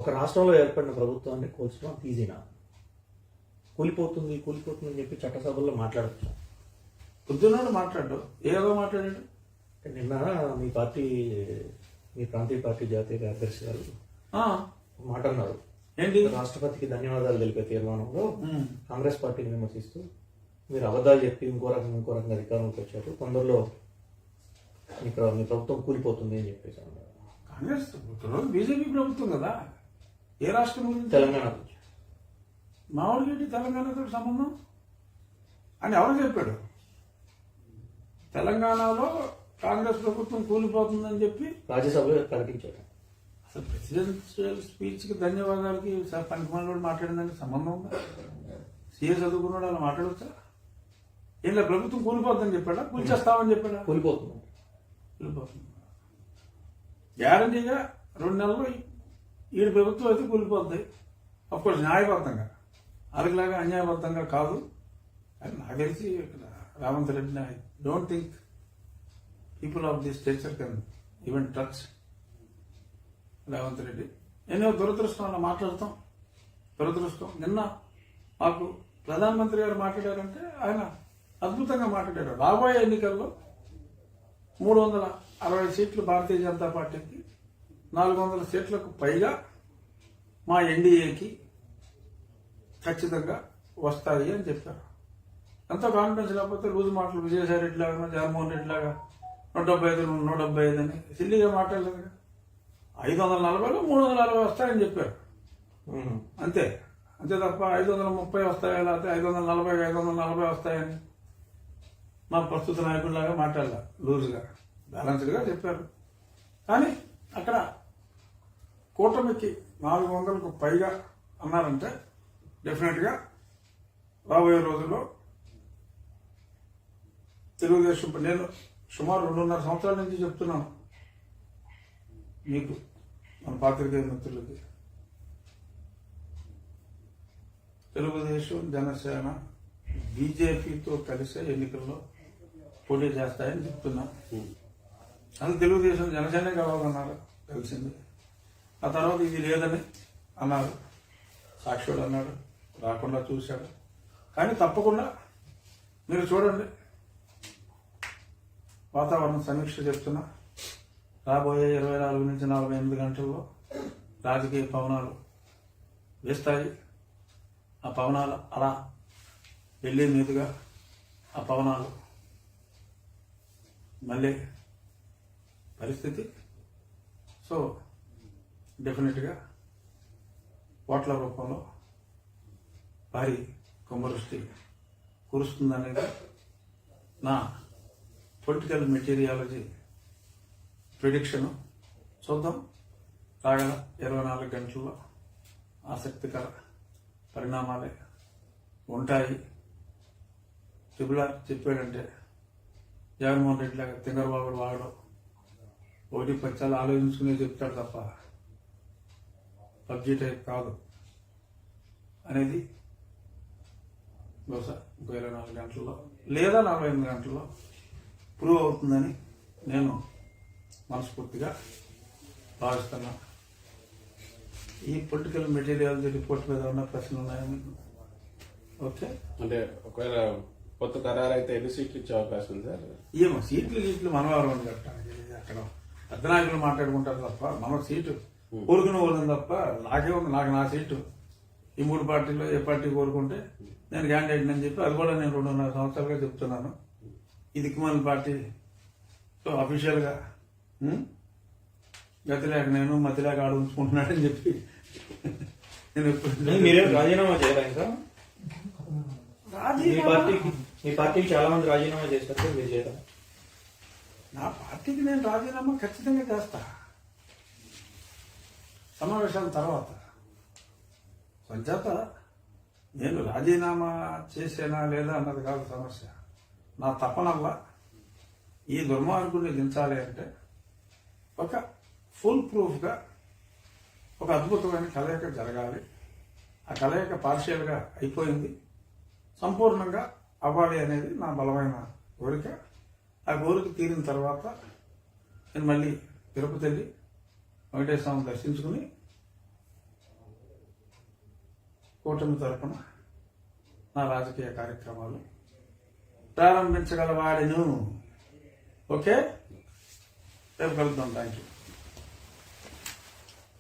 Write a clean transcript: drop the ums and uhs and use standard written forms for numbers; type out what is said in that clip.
ఒక రాష్ట్రంలో ఏర్పడిన ప్రభుత్వాన్ని కూల్చడం అంత ఈజీనా? కూలిపోతుంది అని చెప్పి చట్టసభల్లో మాట్లాడచ్చు. పొద్దున్నాడు మాట్లాడు, ఏదో మాట్లాడాడు. నిన్న మీ పార్టీ, మీ ప్రాంతీయ పార్టీ జాతీయ కార్యదర్శి గారు మాట అన్నారు. ఏంటి? రాష్ట్రపతికి ధన్యవాదాలు తెలిపే తీర్మానంలో కాంగ్రెస్ పార్టీని విమర్శిస్తూ మీరు అబద్ధాలు చెప్పి ఇంకో రకంగా అధికారంలోకి వచ్చారు, తొందరలో మీ ప్రభుత్వం కూలిపోతుంది అని చెప్పేసి అన్నారు. కాంగ్రెస్ బీజేపీ ప్రభుత్వం కదా, ఏ రాష్ట్రం గురించి? తెలంగాణ నుంచి. మామిడిగడ్డి తెలంగాణతో సంబంధం అని ఎవరు చెప్పాడు? తెలంగాణలో కాంగ్రెస్ ప్రభుత్వం కూలిపోతుందని చెప్పి రాజ్యసభలో ప్రకటించారు. అసలు ప్రెసిడెన్షియల్ స్పీచ్ కి ధన్యవాదాలకి పనికిమాలినోడు మాట్లాడిందని సంబంధం ఉందా? సీఏ చదువుకున్నాడు అలా మాట్లాడవచ్చా? ఇలా ప్రభుత్వం కూలిపోతుందని చెప్పాడా, కూల్చేస్తామని చెప్పాడా? కూలిపోతుంది. గ్యారంటీగా 2 నెలలు ఈ ప్రభుత్వం అయితే కూలిపోతాయి. అఫ్కోర్స్ న్యాయబద్ధంగా, అలాగలాగా అన్యాయబద్ధంగా కాదు. అని నాకు తెలిసి Revanth Reddy, I don't think people of this stature can even touch Revanth Reddy. ఎన్నో దురదృష్టం అలా మాట్లాడతాం. దురదృష్టం. నిన్న మాకు ప్రధానమంత్రి గారు మాట్లాడారంటే ఆయన అద్భుతంగా మాట్లాడారు. రాబోయే ఎన్నికల్లో 360 సీట్లు భారతీయ జనతా పార్టీకి, 400 సీట్లకు పైగా మా ఎన్డీఏకి ఖచ్చితంగా వస్తాయి అని చెప్పారు. ఎంతో కాన్ఫిడెన్స్ లేకపోతే లూజు మాటలు విజయసాయి రెడ్డి లాగా, జగన్మోహన్ రెడ్డి లాగా 175 175 అని సిల్లీగా మాట్లాడలేదు. 540లో 340 వస్తాయని చెప్పారు. అంతే తప్ప 530 వస్తాయా, లేకపోతే 540 వస్తాయని మా ప్రస్తుత నాయకుడిలాగా మాట్లాడాల. లూజ్గా, బ్యాలెన్స్డ్గా చెప్పారు. కానీ అక్కడ కూటమికి 400కు పైగా అన్నారంటే డెఫినెట్గా రాబోయే రోజుల్లో తెలుగుదేశం, నేను సుమారు 2.5 సంవత్సరాల నుంచి చెప్తున్నాను మీకు, మన పాత్రికేయ మిత్రులకి, తెలుగుదేశం జనసేన బీజేపీతో కలిసే ఎన్నికల్లో పోటీ చేస్తాయని చెప్తున్నా. అది తెలుగుదేశం జనసేనే కావాలన్నారు, తెలిసింది. ఆ తర్వాత ఇది లేదని అన్నారు, సాక్షుడు అన్నాడు, రాకుండా చూశాడు. కానీ తప్పకుండా మీరు చూడండి, వాతావరణ సమీక్ష చెప్తున్నా, రాబోయే 24 నుంచి 48 గంటల్లో రాజకీయ పవనాలు వేస్తాయి. ఆ పవనాలు అలా వెళ్ళే మీదుగా ఆ పవనాలు మళ్ళీ పరిస్థితి. సో డెఫినెట్గా ఓట్ల రూపంలో భారీ కుంభవృష్టి కురుస్తుందనేది నా పొలిటికల్ మెటీరియాలజీ ప్రిడిక్షన్. చూద్దాం, రాగల 24 గంటల్లో ఆసక్తికర పరిణామాలే ఉంటాయి. ట్రిబుల్ చెప్పాడంటే జగన్మోహన్ రెడ్డి లాగా తింగరబాబుడు వాడు 1 పచ్చాలు ఆలోచించుకునే చెప్తాడు తప్ప పబ్జీ టైప్ కాదు అనేది బహుశా 24 గంటల్లో లేదా 48 గంటల్లో ప్రూవ్ అవుతుందని నేను మనస్ఫూర్తిగా భావిస్తున్నా. ఈ పొలిటికల్ మెటీరియాలజీ రిపోర్ట్ మీద ఉన్న ప్రశ్నలు ఉన్నాయా మీకు? ఓకే, అంటే ఒకవేళ కొత్త ఖరారు అయితే ఎన్ని సీట్లు ఇచ్చే అవకాశం ఉంది సార్? ఏమో సీట్లు మనవారం కట్టాలి. అక్కడ పెద్ద నాయకులు మాట్లాడుకుంటారు తప్ప మన సీటు కోరుకునే వాళ్ళని తప్ప నాకే ఉంది. నాకు నా సీటు ఈ 3 పార్టీలో ఏ పార్టీ కోరుకుంటే నేను క్యాండిడేట్ అని చెప్పి, అది కూడా నేను 2.5 సంవత్సరాలుగా చెప్తున్నాను. ఈ దిక్కుమాల పార్టీ సో అఫీషియల్గా గతిలేక నేను మతిలేక ఆడ ఉంచుకుంటున్నాడని చెప్పి నేను మీరేం రాజీనామా చేయరా? ఇంకా మీ పార్టీకి చాలా మంది రాజీనామా చేస్తారు, మీరు చేయరా? నా పార్టీకి నేను రాజీనామా ఖచ్చితంగా చేస్తా సమావేశాల తర్వాత. సంచేత నేను రాజీనామా చేసేనా లేదా అన్నది కాదు సమస్య. నా తపనల్లా ఈ దుర్మార్గుడిని దించాలి అంటే ఒక ఫుల్ ప్రూఫ్గా ఒక అద్భుతమైన కలయిక జరగాలి. ఆ కలయిక పార్షియల్గా అయిపోయింది, సంపూర్ణంగా అవ్వాలి అనేది నా బలమైన కోరిక. ఆ కోరిక తీరిన తర్వాత నేను మళ్ళీ తిరుపతి వెళ్ళి వెంకటేశ్వర స్వామిని దర్శించుకుని కూటమి తరపున నా రాజకీయ కార్యక్రమాలు ప్రారంభించగలవాడిను. ఓకే, రేపు కలుద్దాం. Thank you.